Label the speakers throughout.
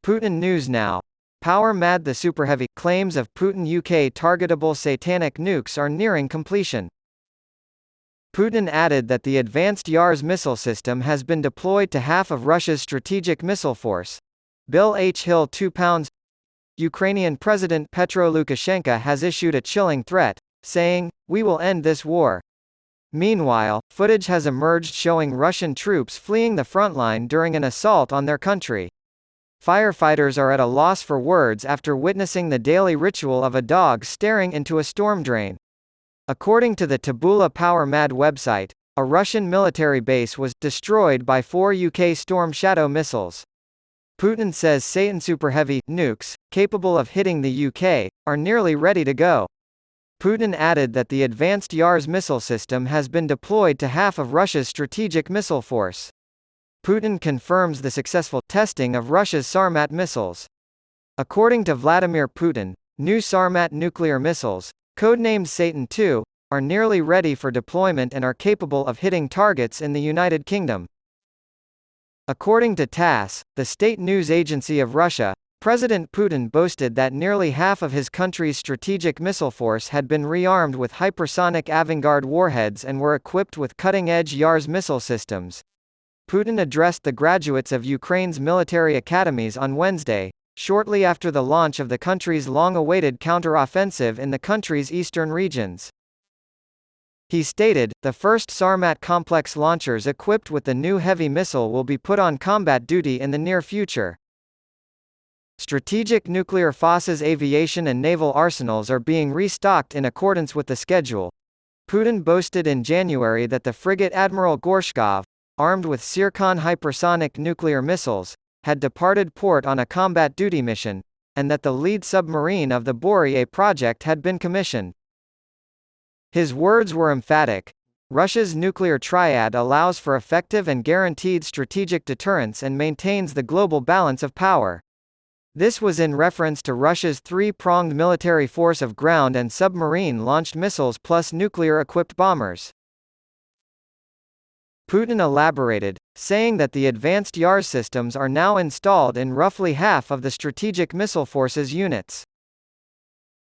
Speaker 1: Putin News Now.Power-mad The'superheavy claims of Putin UK-targetable Satanic nukes are nearing completion. Putin added that the advanced Yars missile system has been deployed to half of Russia's strategic missile force. Bill H. Hill £2. Ukrainian President Petro Lukashenko has issued a chilling threat, saying, "We will end this war." Meanwhile, footage has emerged showing Russian troops fleeing the frontline during an assault on their country. Firefighters are at a loss for words after witnessing the daily ritual of a dog staring into a storm drain. According to the Tabula Power-mad website, a Russian military base was destroyed by 4 UK Storm Shadow missiles. Putin says Satan-super-heavy nukes, capable of hitting the UK, are nearly ready to go. Putin added that the advanced Yars missile system has been deployed to half of Russia's strategic missile force. Putin confirms the successful testing of Russia's Sarmat missiles. According to Vladimir Putin, new Sarmat nuclear missiles, codenamed Satan II, are nearly ready for deployment and are capable of hitting targets in the United Kingdom. According to TASS, the state news agency of Russia, President Putin boasted that nearly half of his country's strategic missile force had been rearmed with hypersonic Avangard warheads and were equipped with cutting-edge Yars missile systems. Putin addressed the graduates of Ukraine's military academies on Wednesday, shortly after the launch of the country's long-awaited counter-offensive in the country's eastern regions. He stated, "The first Sarmat complex launchers equipped with the new heavy missile will be put on combat duty in the near future. Strategic nuclear forces, aviation and naval arsenals are being restocked in accordance with the schedule." Putin boasted in January that the frigate Admiral Gorshkov, armed with Zircon hypersonic nuclear missiles, had departed port on a combat duty mission, and that the lead submarine of the Boria project had been commissioned. His words were emphatic. Russia's nuclear triad allows for effective and guaranteed strategic deterrence and maintains the global balance of power. This was in reference to Russia's three-pronged military force of ground and submarine-launched missiles plus nuclear-equipped bombers. Putin elaborated, saying that the advanced Yars systems are now installed in roughly half of the strategic missile force's units.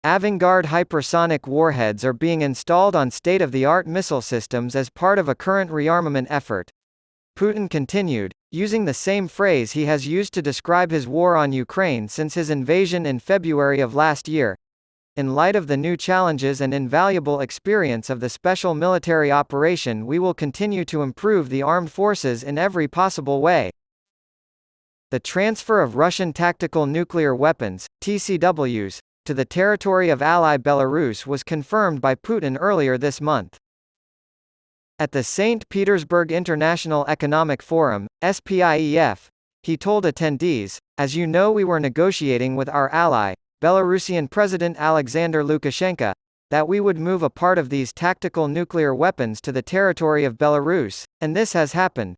Speaker 1: Avangard hypersonic warheads are being installed on state-of-the-art missile systems as part of a current rearmament effort. Putin continued, using the same phrase he has used to describe his war on Ukraine since his invasion in February of last year. "In light of the new challenges and invaluable experience of the special military operation, we will continue to improve the armed forces in every possible way." The transfer of Russian tactical nuclear weapons, TCWs, to the territory of ally Belarus was confirmed by Putin earlier this month. At the St. Petersburg International Economic Forum, SPIEF, he told attendees, "As you know, we were negotiating with our ally, Belarusian President Alexander Lukashenko, that we would move a part of these tactical nuclear weapons to the territory of Belarus, and this has happened.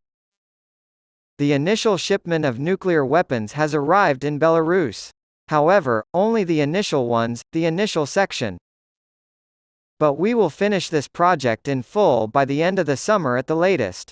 Speaker 1: The initial shipment of nuclear weapons has arrived in Belarus. However, only the initial ones, the initial section. But we will finish this project in full by the end of the summer at the latest."